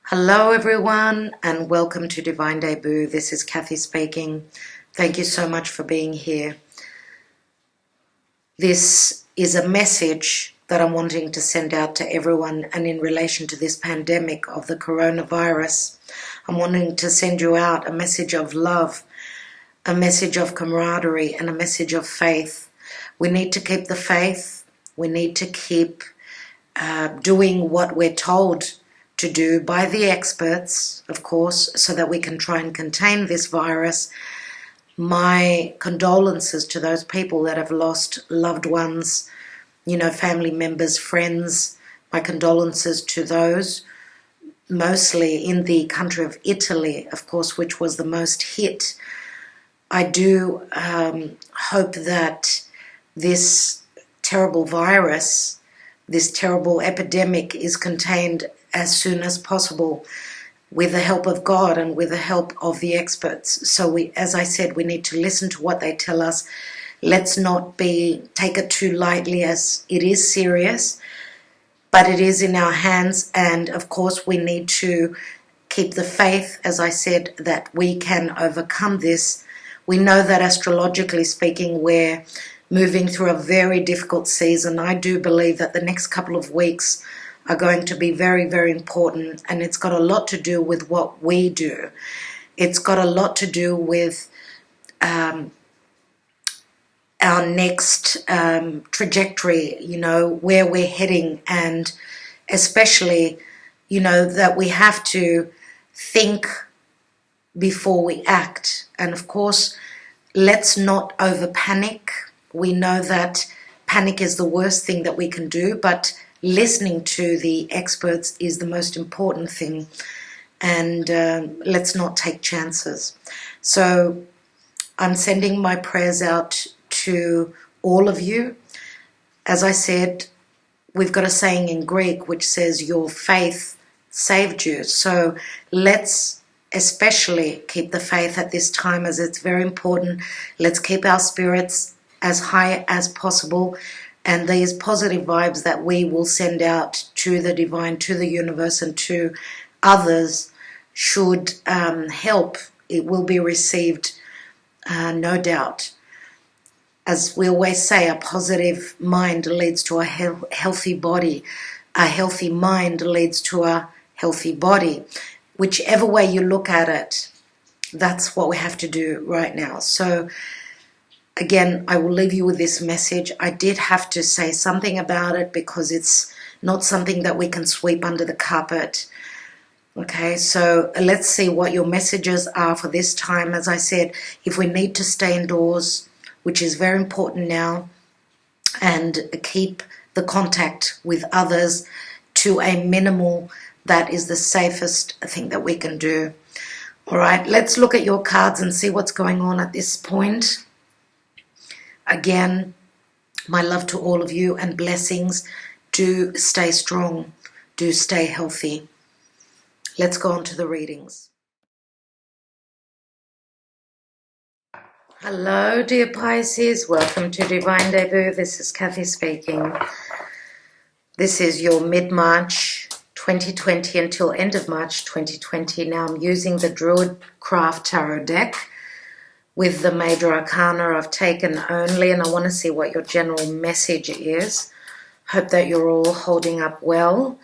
Hello everyone and welcome to Divine Debut. This is Kathy speaking. Thank you so much for being here. This is a message that I'm wanting to send out to everyone, and in relation to this pandemic of the coronavirus, I'm wanting to send you out a message of love, a message of camaraderie, and a message of faith. We need to keep the faith. We need to keep doing what we're told to do by the experts, of course, so that we can try and contain this virus. My condolences to those people that have lost loved ones, family members, friends. My condolences to those, mostly in the country of Italy, of course, which was the most hit. I do hope that this terrible virus, this terrible epidemic is contained as soon as possible with the help of God and with the help of the experts. So as I said, we need to listen to what they tell us. Let's not take it too lightly, as it is serious, but it is in our hands. And of course, we need to keep the faith, as I said, that we can overcome this. We know that astrologically speaking, we're moving through a very difficult season. I do believe that the next couple of weeks are going to be very, very important, and it's got a lot to do with what we do. It's got a lot to do with our next trajectory, where we're heading, and especially, that we have to think before we act. And of course, let's not over panic. We know that panic is the worst thing that we can do, but listening to the experts is the most important thing, and let's not take chances. So I'm sending my prayers out to all of you. As I said, we've got a saying in Greek which says, your faith saved you. So let's especially keep the faith at this time, as it's very important. Let's keep our spirits as high as possible. And these positive vibes that we will send out to the divine, to the universe, and to others should help. It will be received, no doubt. As we always say, a positive mind leads to a healthy body. A healthy mind leads to a healthy body. Whichever way you look at it, that's what we have to do right now. So again, I will leave you with this message. I did have to say something about it because it's not something that we can sweep under the carpet. Okay, so let's see what your messages are for this time. As I said, if we need to stay indoors, which is very important now, and keep the contact with others to a minimal, that is the safest thing that we can do. All right, let's look at your cards and see what's going on at this point. Again, my love to all of you and blessings. Do stay strong. Do stay healthy. Let's go on to the readings. Hello, dear Pisces. Welcome to Divine Debut. This is Kathy speaking. This is your mid-March 2020 until end of March 2020. Now I'm using the Druid Craft Tarot deck with the Major Arcana I've taken only, and I want to see what your general message is. Hope that you're all holding up well.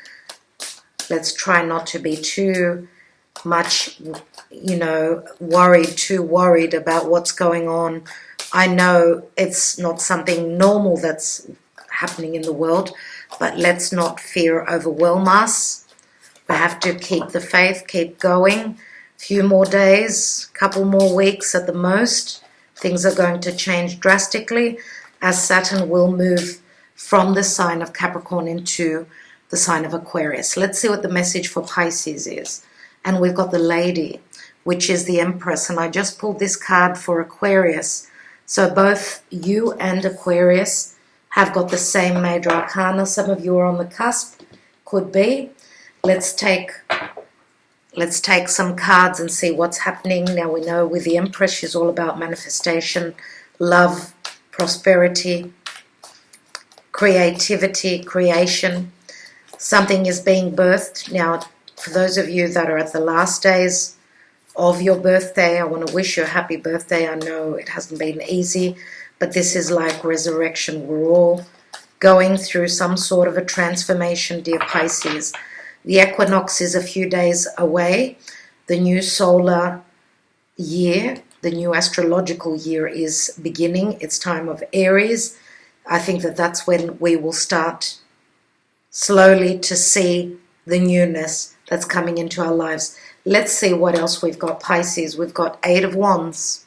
Let's try not to be too much, too worried about what's going on. I know it's not something normal that's happening in the world, but let's not fear overwhelm us. We have to keep the faith, keep going. Few more days, couple more weeks at the most. Things are going to change drastically as Saturn will move from the sign of Capricorn into the sign of Aquarius. Let's see what the message for Pisces is. And we've got the Lady, which is the Empress. And I just pulled this card for Aquarius. So both you and Aquarius have got the same Major Arcana. Some of you are on the cusp, could be. Let's take some cards and see what's happening. Now we know with the Empress, she's all about manifestation, love, prosperity, creativity, creation. Something is being birthed. Now For those of you that are at the last days of your birthday, I want to wish you a happy birthday. I know it hasn't been easy, but this is like resurrection. We're all going through some sort of a transformation, dear Pisces. The equinox is a few days away. The new solar year, the new astrological year is beginning. It's time of Aries. I think that that's when we will start slowly to see the newness that's coming into our lives. Let's see what else we've got, Pisces. We've got Eight of Wands.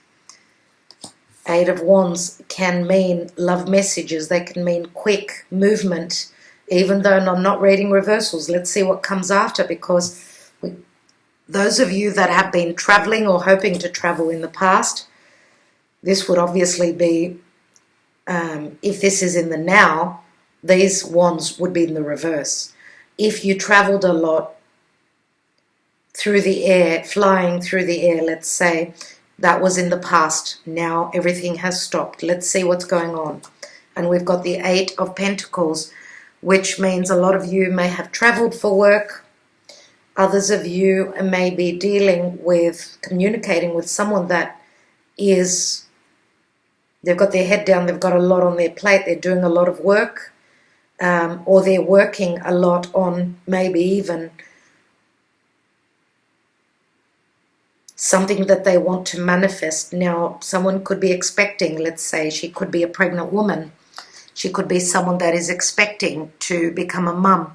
Eight of Wands can mean love messages. They can mean quick movement. Even though I'm not reading reversals, let's see what comes after, because those of you that have been traveling or hoping to travel in the past, this would obviously be, if this is in the now, these wands would be in the reverse. If you traveled a lot through the air, flying through the air, let's say, that was in the past. Now everything has stopped. Let's see what's going on. And we've got the Eight of Pentacles, which means a lot of you may have traveled for work. Others of you may be dealing with, communicating with someone that is, they've got their head down, they've got a lot on their plate, they're doing a lot of work, or they're working a lot on maybe even something that they want to manifest. Now, someone could be expecting, let's say, she could be a pregnant woman. She could be someone that is expecting to become a mum.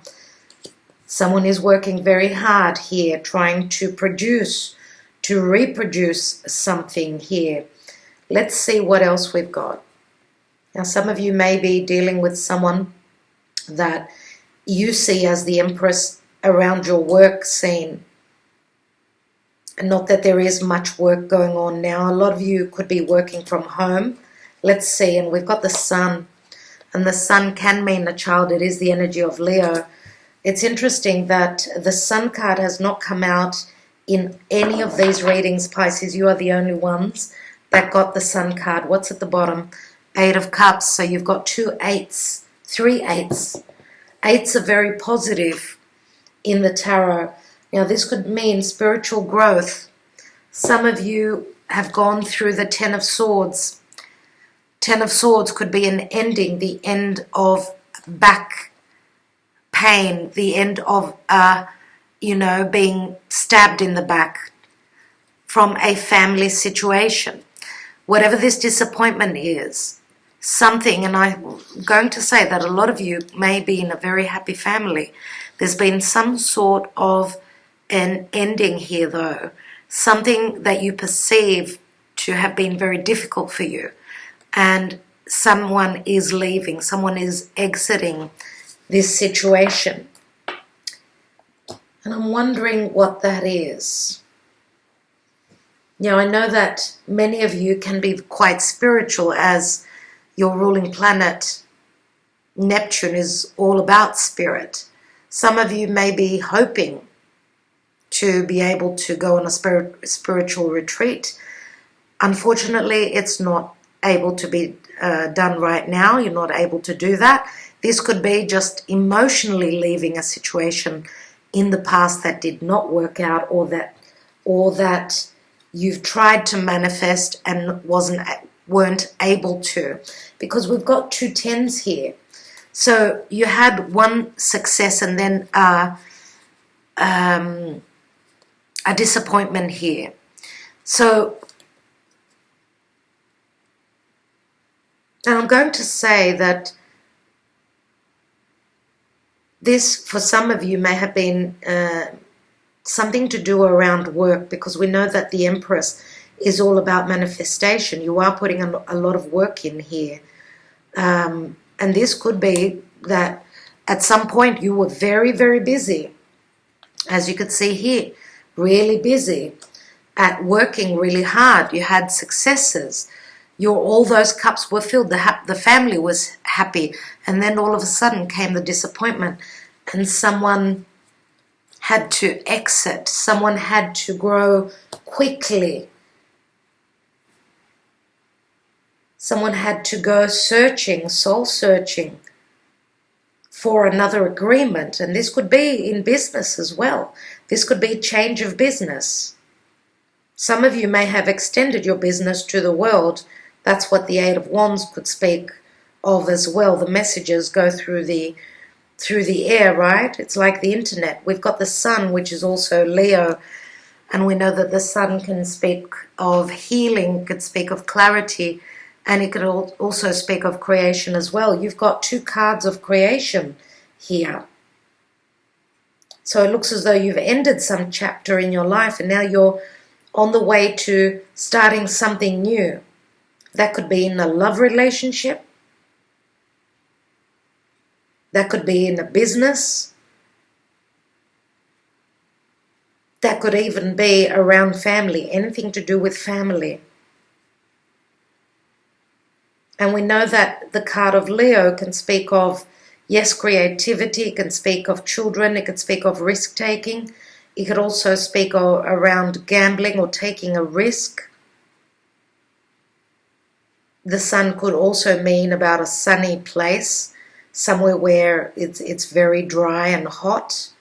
Someone is working very hard here, trying to produce, to reproduce something here. Let's see what else we've got. Now, some of you may be dealing with someone that you see as the Empress around your work scene. And not that there is much work going on now. A lot of you could be working from home. Let's see, and we've got the Sun. And the Sun can mean a child. It is the energy of Leo. It's interesting that the Sun card has not come out in any of these readings, Pisces. You are the only ones that got the Sun card. What's at the bottom? Eight of Cups. So you've got two eights, three eights. Eights are very positive in the tarot. Now, this could mean spiritual growth. Some of you have gone through the Ten of Swords. Ten of Swords could be an ending, the end of back pain, the end of, being stabbed in the back from a family situation. Whatever this disappointment is, something, and I'm going to say that a lot of you may be in a very happy family. There's been some sort of an ending here, though, something that you perceive to have been very difficult for you, and someone is leaving, someone is exiting this situation, and I'm wondering what that is. Now, I know that many of you can be quite spiritual, as your ruling planet Neptune is all about spirit. Some of you may be hoping to be able to go on a spiritual retreat. Unfortunately, it's not able to be done right now. You're not able to do that. This could be just emotionally leaving a situation in the past that did not work out, or that you've tried to manifest and weren't able to, because we've got two tens here. So you had one success and then a disappointment here. So, and I'm going to say that this, for some of you, may have been something to do around work, because we know that the Empress is all about manifestation. You are putting a lot of work in here. And this could be that at some point you were very, very busy. As you could see here, really busy at working really hard. You had successes. All those cups were filled. The family was happy. And then all of a sudden came the disappointment, and someone had to exit. Someone had to grow quickly. Someone had to go searching, soul searching for another agreement. And this could be in business as well. This could be change of business. Some of you may have extended your business to the world. That's what the Eight of Wands could speak of as well. The messages go through the air, right? It's like the internet. We've got the sun, which is also Leo, and we know that the sun can speak of healing, could speak of clarity, and it could also speak of creation as well. You've got two cards of creation here. So it looks as though you've ended some chapter in your life and now you're on the way to starting something new. That could be in a love relationship. That could be in a business. That could even be around family, anything to do with family. And we know that the card of Leo can speak of, yes, creativity. It can speak of children. It could speak of risk-taking. It could also speak around gambling or taking a risk. The sun could also mean about a sunny place, somewhere where it's very dry and hot.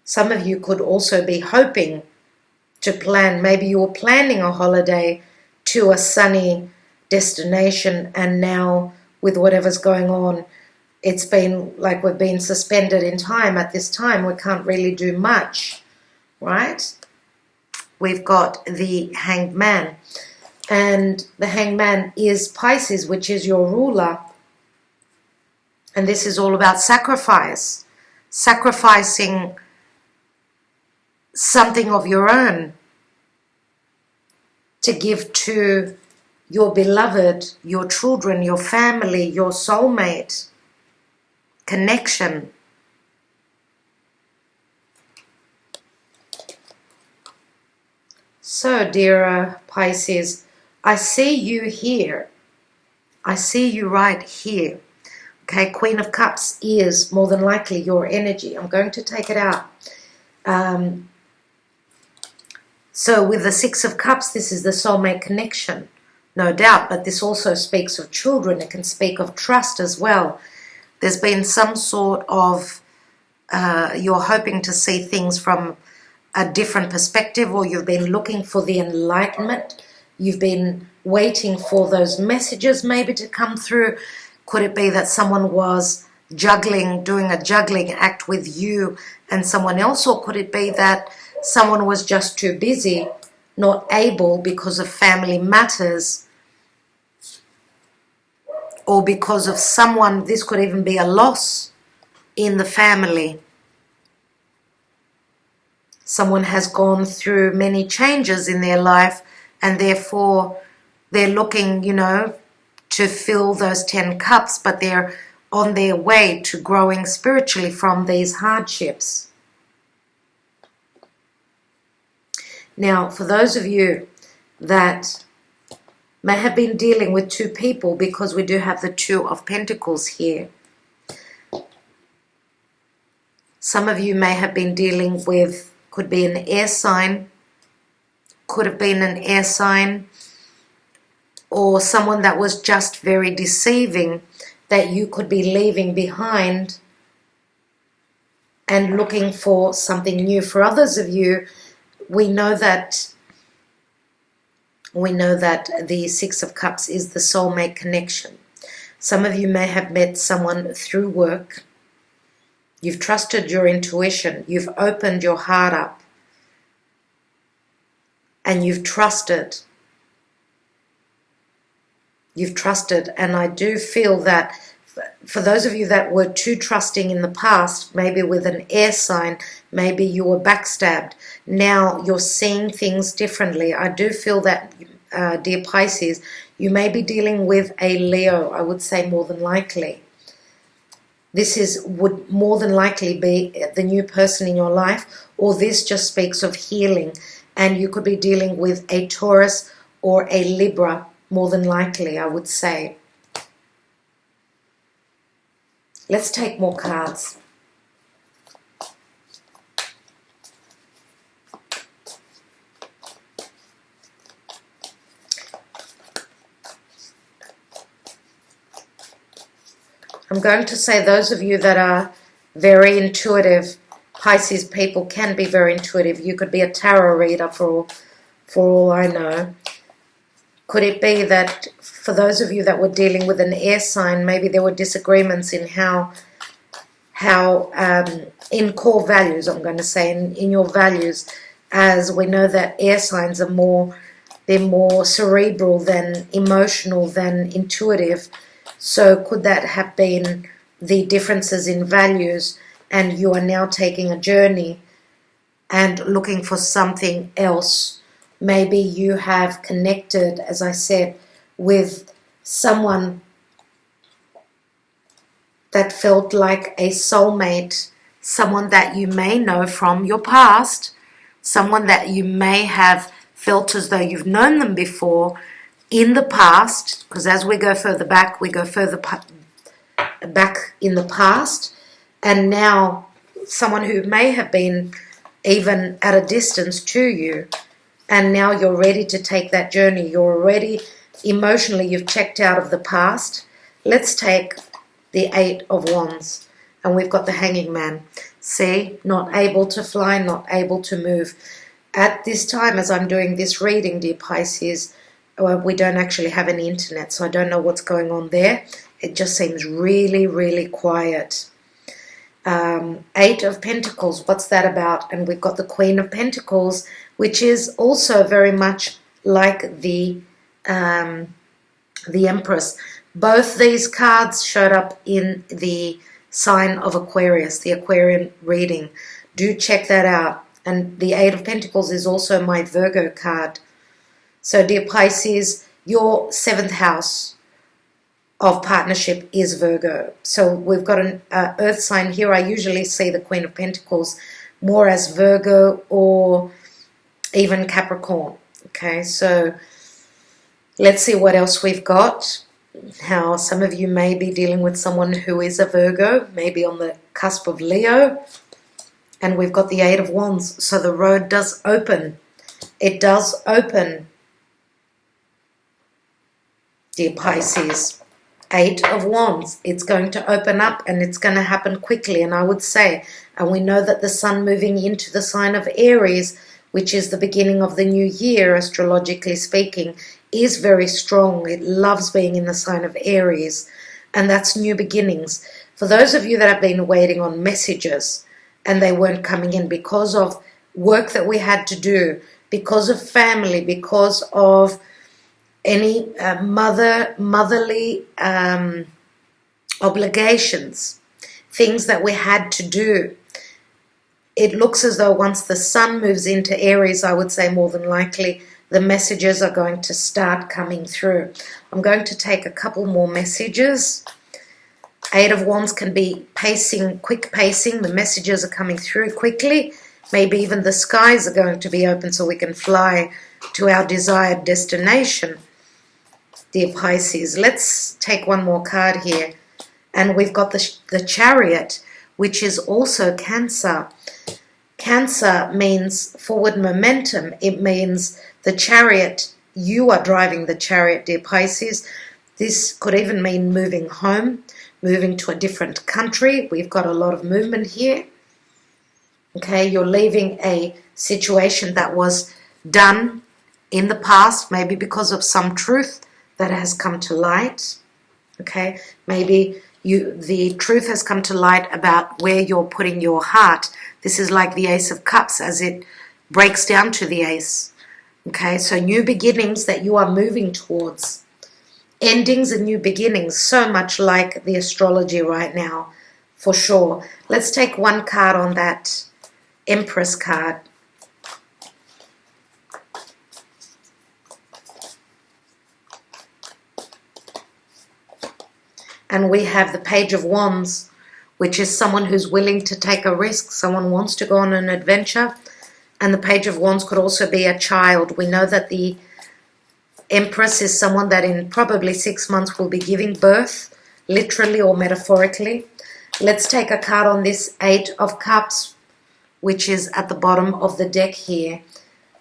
Some of you could also be hoping to plan, maybe you were planning a holiday to a sunny destination, and now with whatever's going on, it's been like we've been suspended in time. At this time, we can't really do much, right? We've got the Hanged Man, and the Hanged Man is Pisces, which is your ruler. And this is all about sacrifice, sacrificing something of your own to give to your beloved, your children, your family, your soulmate connection. So, dear Pisces, I see you here. I see you right here. Okay, Queen of Cups is more than likely your energy. I'm going to take it out. So with the Six of Cups, this is the soulmate connection, no doubt. But this also speaks of children. It can speak of trust as well. There's been some sort of, you're hoping to see things from a different perspective, or you've been looking for the enlightenment. You've been waiting for those messages maybe to come through. Could it be that someone was juggling, doing a juggling act with you and someone else? Or could it be that someone was just too busy, not able because of family matters, or because of someone? This could even be a loss in the family. Someone has gone through many changes in their life, and therefore they're looking, to fill those 10 cups, but they're on their way to growing spiritually from these hardships. Now, for those of you that may have been dealing with two people, because we do have the Two of Pentacles here, some of you may have been dealing with, could be an air sign, could have been an air sign, or someone that was just very deceiving, that you could be leaving behind and looking for something new. For others of you, we know that the Six of Cups is the soulmate connection. Some of you may have met someone through work. You've trusted your intuition. You've opened your heart up. And you've trusted. You've trusted. And I do feel that for those of you that were too trusting in the past, maybe with an air sign, maybe you were backstabbed. Now you're seeing things differently. I do feel that, dear Pisces, you may be dealing with a Leo, I would say more than likely. This would more than likely be the new person in your life, or this just speaks of healing. And you could be dealing with a Taurus or a Libra, more than likely, I would say. Let's take more cards. I'm going to say those of you that are very intuitive, Pisces people can be very intuitive. You could be a tarot reader for all I know. Could it be that for those of you that were dealing with an air sign, maybe there were disagreements in how in core values, I'm going to say, in your values, as we know that air signs are they're more cerebral than emotional than intuitive. So could that have been the differences in values, and you are now taking a journey and looking for something else? Maybe you have connected, as I said, with someone that felt like a soulmate, someone that you may know from your past, someone that you may have felt as though you've known them before in the past, because as we go further back, we go further back in the past, and now someone who may have been even at a distance to you, and now you're ready to take that journey. You're already emotionally, you've checked out of the past. Let's take the 8 of Wands, and we've got the Hanging Man. See, not able to fly, not able to move. At this time, as I'm doing this reading, dear Pisces, we don't actually have any internet, so I don't know what's going on there. It just seems really, really quiet. 8 of Pentacles, what's that about? And we've got the Queen of Pentacles, which is also very much like the Empress. Both these cards showed up in the sign of Aquarius, the Aquarian reading. Do check that out. And the 8 of Pentacles is also my Virgo card. So, dear Pisces, your 7th house of partnership is Virgo. So we've got an earth sign here. I usually see the Queen of Pentacles more as Virgo or even Capricorn. Okay, so let's see what else we've got. How some of you may be dealing with someone who is a Virgo, maybe on the cusp of Leo. And we've got the 8 of Wands. So the road does open. It does open, dear Pisces. 8 of Wands. It's going to open up, and it's going to happen quickly. And I would say, and we know that the sun moving into the sign of Aries, which is the beginning of the new year, astrologically speaking, is very strong. It loves being in the sign of Aries, and that's new beginnings. For those of you that have been waiting on messages and they weren't coming in because of work that we had to do, because of family, because of any motherly obligations, things that we had to do, it looks as though once the sun moves into Aries, I would say more than likely the messages are going to start coming through. I'm going to take a couple more messages. 8 of Wands can be pacing, quick pacing. The messages are coming through quickly. Maybe even the skies are going to be open so we can fly to our desired destination. Dear Pisces, let's take one more card here. And we've got the Chariot, which is also Cancer. Cancer means forward momentum. It means the chariot, you are driving the chariot, dear Pisces. This could even mean moving home, moving to a different country. We've got a lot of movement here. Okay, you're leaving a situation that was done in the past, maybe because of some truth that has come to light. Okay, maybe the truth has come to light about where you're putting your heart. This is like the Ace of Cups as it breaks down to the Ace. Okay, so new beginnings that you are moving towards. Endings and new beginnings, so much like the astrology right now, for sure. Let's take one card on that Empress card. And we have the Page of Wands, which is someone who's willing to take a risk. Someone wants to go on an adventure. And the Page of Wands could also be a child. We know that the Empress is someone that in probably 6 months will be giving birth, literally or metaphorically. Let's take a card on this 8 of Cups, which is at the bottom of the deck here.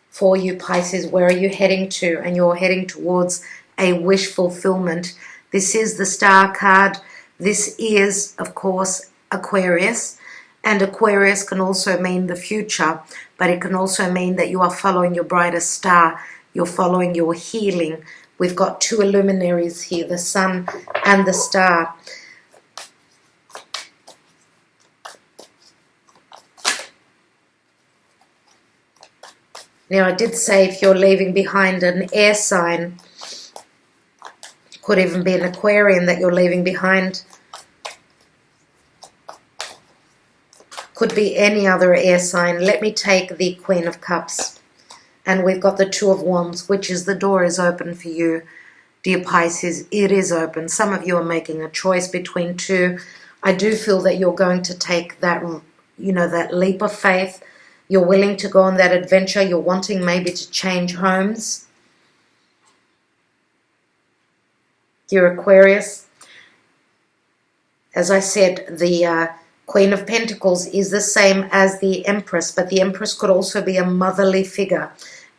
For you, Pisces, where are you heading to? And you're heading towards a wish fulfillment. This is the Star card, This is, of course, Aquarius. And Aquarius can also mean the future, but it can also mean that you are following your brightest star. You're following your healing. We've got two luminaries here, the sun and the star. Now, I did say if you're leaving behind an air sign, could even be an Aquarian that you're leaving behind. Could be any other air sign. Let me take the Queen of Cups. And we've got the Two of Wands, which is the door is open for you, dear Pisces. It is open. Some of you are making a choice between two. I do feel that you're going to take that, that leap of faith. You're willing to go on that adventure. You're wanting maybe to change homes. Dear Aquarius, as I said, the Queen of Pentacles is the same as the Empress, but the Empress could also be a motherly figure,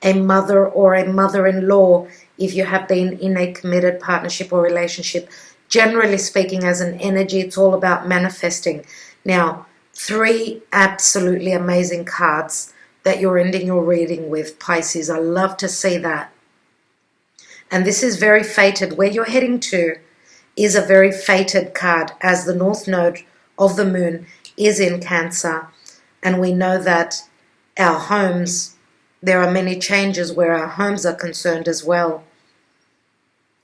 a mother or a mother-in-law if you have been in a committed partnership or relationship. Generally speaking, as an energy, it's all about manifesting. Now, 3 absolutely amazing cards that you're ending your reading with, Pisces. I love to see that. And this is very fated. Where you're heading to is a very fated card, as the North Node of the Moon is in Cancer. And we know that our homes, there are many changes where our homes are concerned as well.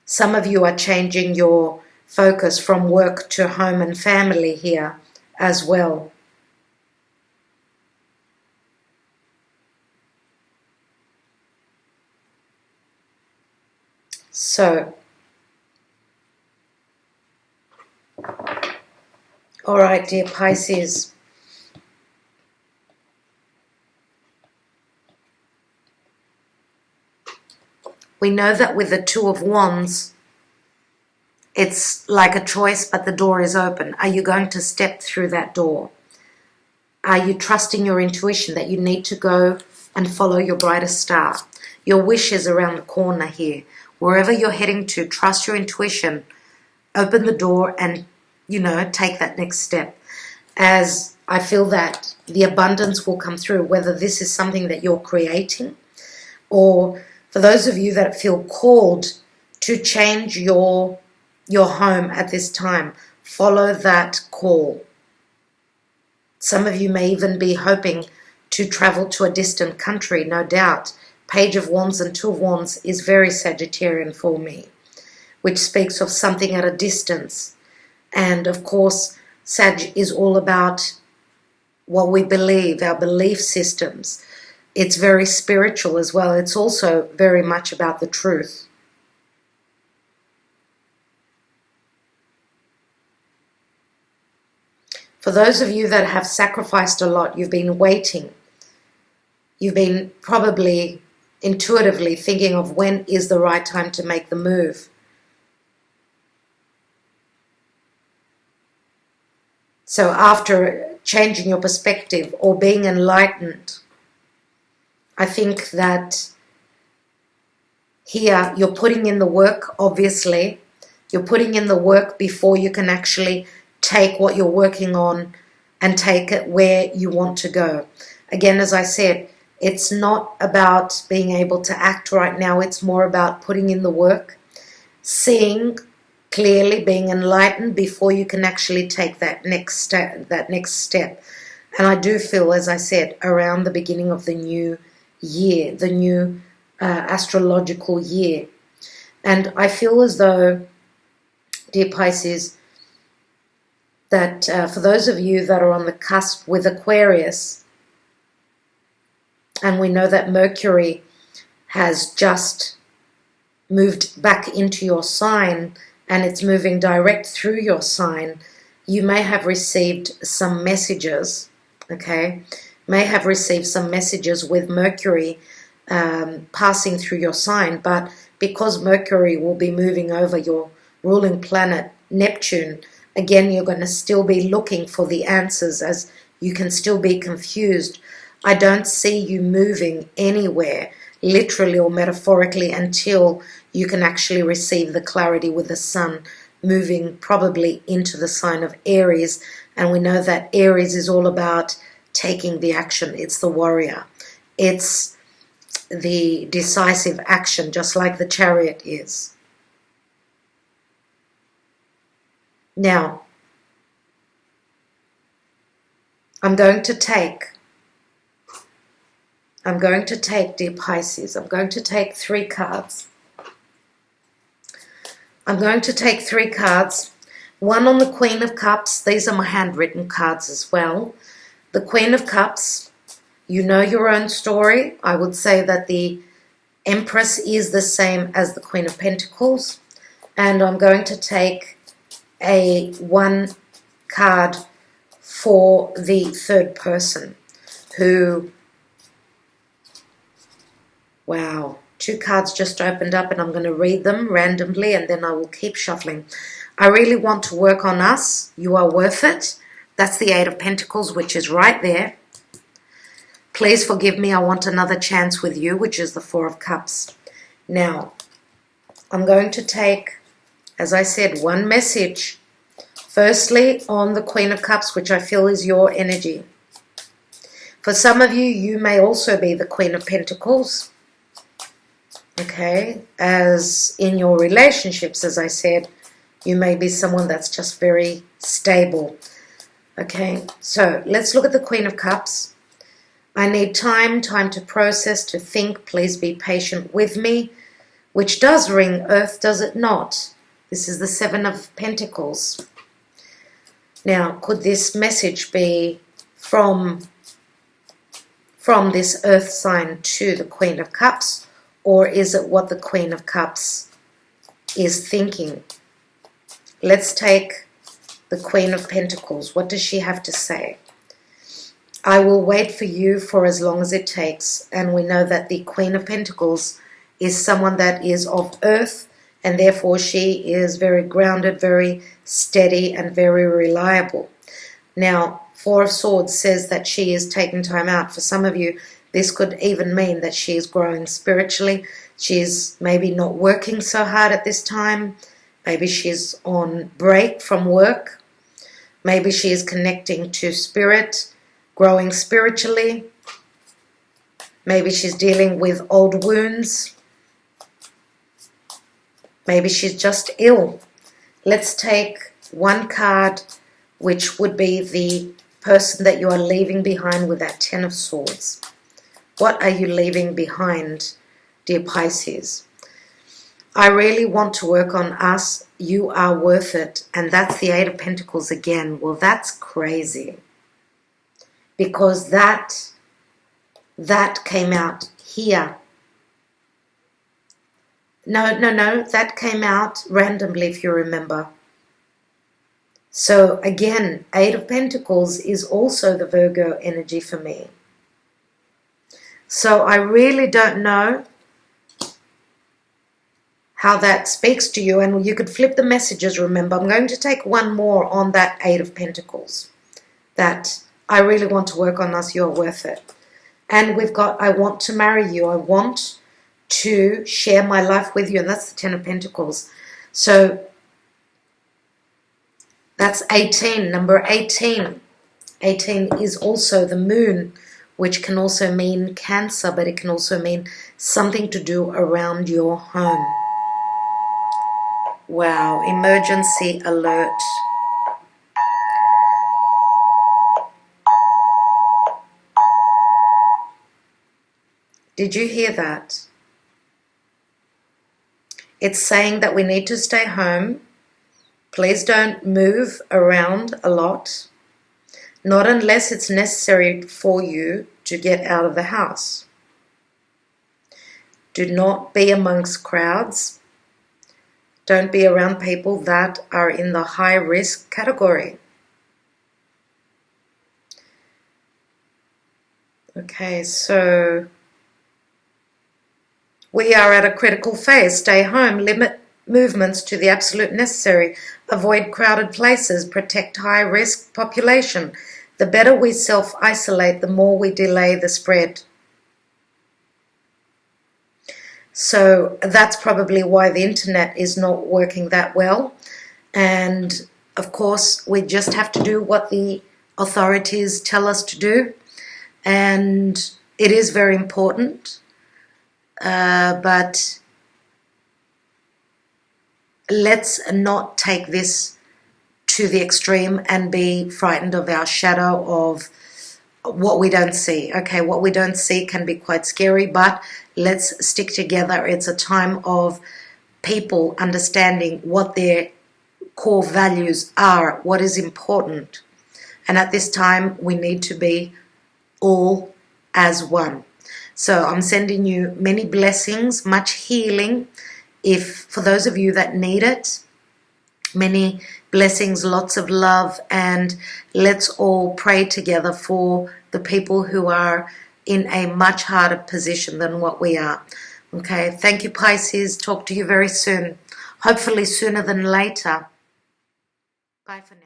Some of you are changing your focus from work to home and family here as well. So, all right, dear Pisces. We know that with the Two of Wands, it's like a choice, but the door is open. Are you going to step through that door? Are you trusting your intuition that you need to go and follow your brightest star? Your wish is around the corner here. Wherever you're heading to, trust your intuition. Open the door and, take that next step. As I feel that the abundance will come through, whether this is something that you're creating, or for those of you that feel called to change your home at this time, follow that call. Some of you may even be hoping to travel to a distant country, no doubt. Page of Wands and Two of Wands is very Sagittarian for me, which speaks of something at a distance. And of course, Sag is all about what we believe, our belief systems. It's very spiritual as well. It's also very much about the truth. For those of you that have sacrificed a lot, you've been waiting. You've been probably intuitively thinking of when is the right time to make the move. So after changing your perspective or being enlightened, I think that here you're putting in the work, obviously. You're putting in the work before you can actually take what you're working on and take it where you want to go. Again, as I said, it's not about being able to act right now. It's more about putting in the work, seeing clearly, being enlightened before you can actually take that next step. And I do feel, as I said, around the beginning of the new year, the new astrological year. And I feel as though, dear Pisces, that for those of you that are on the cusp with Aquarius, and we know that Mercury has just moved back into your sign and it's moving direct through your sign, you may have received some messages, okay? May have received some messages with Mercury passing through your sign, but because Mercury will be moving over your ruling planet, Neptune, again, you're going to still be looking for the answers, as you can still be confused. I don't see you moving anywhere, literally or metaphorically, until you can actually receive the clarity with the sun. moving probably into the sign of Aries, and we know that Aries is all about taking the action. It's the warrior. It's the decisive action, just like the Chariot is. Now, I'm going to take, dear Pisces, I'm going to take 3 cards. I'm going to take 3 cards. One on the Queen of Cups. These are my handwritten cards as well. The Queen of Cups, you know your own story. I would say that the Empress is the same as the Queen of Pentacles. And I'm going to take one card for the third person who, wow, 2 cards just opened up, and I'm going to read them randomly and then I will keep shuffling. I really want to work on us. You are worth it. That's the 8 of Pentacles, which is right there. Please forgive me. I want another chance with you, which is the 4 of Cups. Now, I'm going to take, as I said, one message. Firstly, on the Queen of Cups, which I feel is your energy. For some of you, you may also be the Queen of Pentacles. Okay, as in your relationships, as I said, you may be someone that's just very stable. Okay, so let's look at the Queen of Cups. I need time to process, to think. Please be patient with me. Which does ring Earth, does it not? This is the 7 of Pentacles. Now, could this message be from this Earth sign to the Queen of Cups? Or is it what the Queen of Cups is thinking? Let's take the Queen of Pentacles. What does she have to say? I will wait for you for as long as it takes. And we know that the Queen of Pentacles is someone that is of earth, and therefore she is very grounded, very steady, and very reliable. Now, 4 of Swords says that she is taking time out. For some of you, this could even mean that she is growing spiritually. She's maybe not working so hard at this time. Maybe she's on break from work. Maybe she is connecting to spirit, growing spiritually. Maybe she's dealing with old wounds. Maybe she's just ill. Let's take one card, which would be the person that you are leaving behind with that 10 of Swords. What are you leaving behind, dear Pisces? I really want to work on us. You are worth it. And that's the 8 of Pentacles again. Well, that's crazy. Because that came out here. No, that came out randomly, if you remember. So again, 8 of Pentacles is also the Virgo energy for me. So I really don't know how that speaks to you. And you could flip the messages, remember. I'm going to take one more on that 8 of Pentacles. That I really want to work on us. You're worth it. And we've got, I want to marry you. I want to share my life with you. And that's the 10 of Pentacles. So that's 18. Number 18. 18 is also the moon, which can also mean Cancer, but it can also mean something to do around your home. Wow, emergency alert. Did you hear that? It's saying that we need to stay home. Please don't move around a lot. Not unless it's necessary for you to get out of the house. Do not be amongst crowds. Don't be around people that are in the high risk category. Okay, so we are at a critical phase. Stay home, limit movements to the absolute necessary, avoid crowded places, protect high risk population. The better we self-isolate, the more we delay the spread. So that's probably why the internet is not working that well. And of course, we just have to do what the authorities tell us to do. And it is very important. But let's not take this to the extreme and be frightened of our shadow, of what we don't see. Okay, what we don't see can be quite scary, but let's stick together. It's a time of people understanding what their core values are, what is important. And at this time, we need to be all as one. So I'm sending you many blessings, much healing, for those of you that need it. Many blessings, lots of love, and let's all pray together for the people who are in a much harder position than what we are. Okay, thank you, Pisces. Talk to you very soon. Hopefully sooner than later. Bye for now.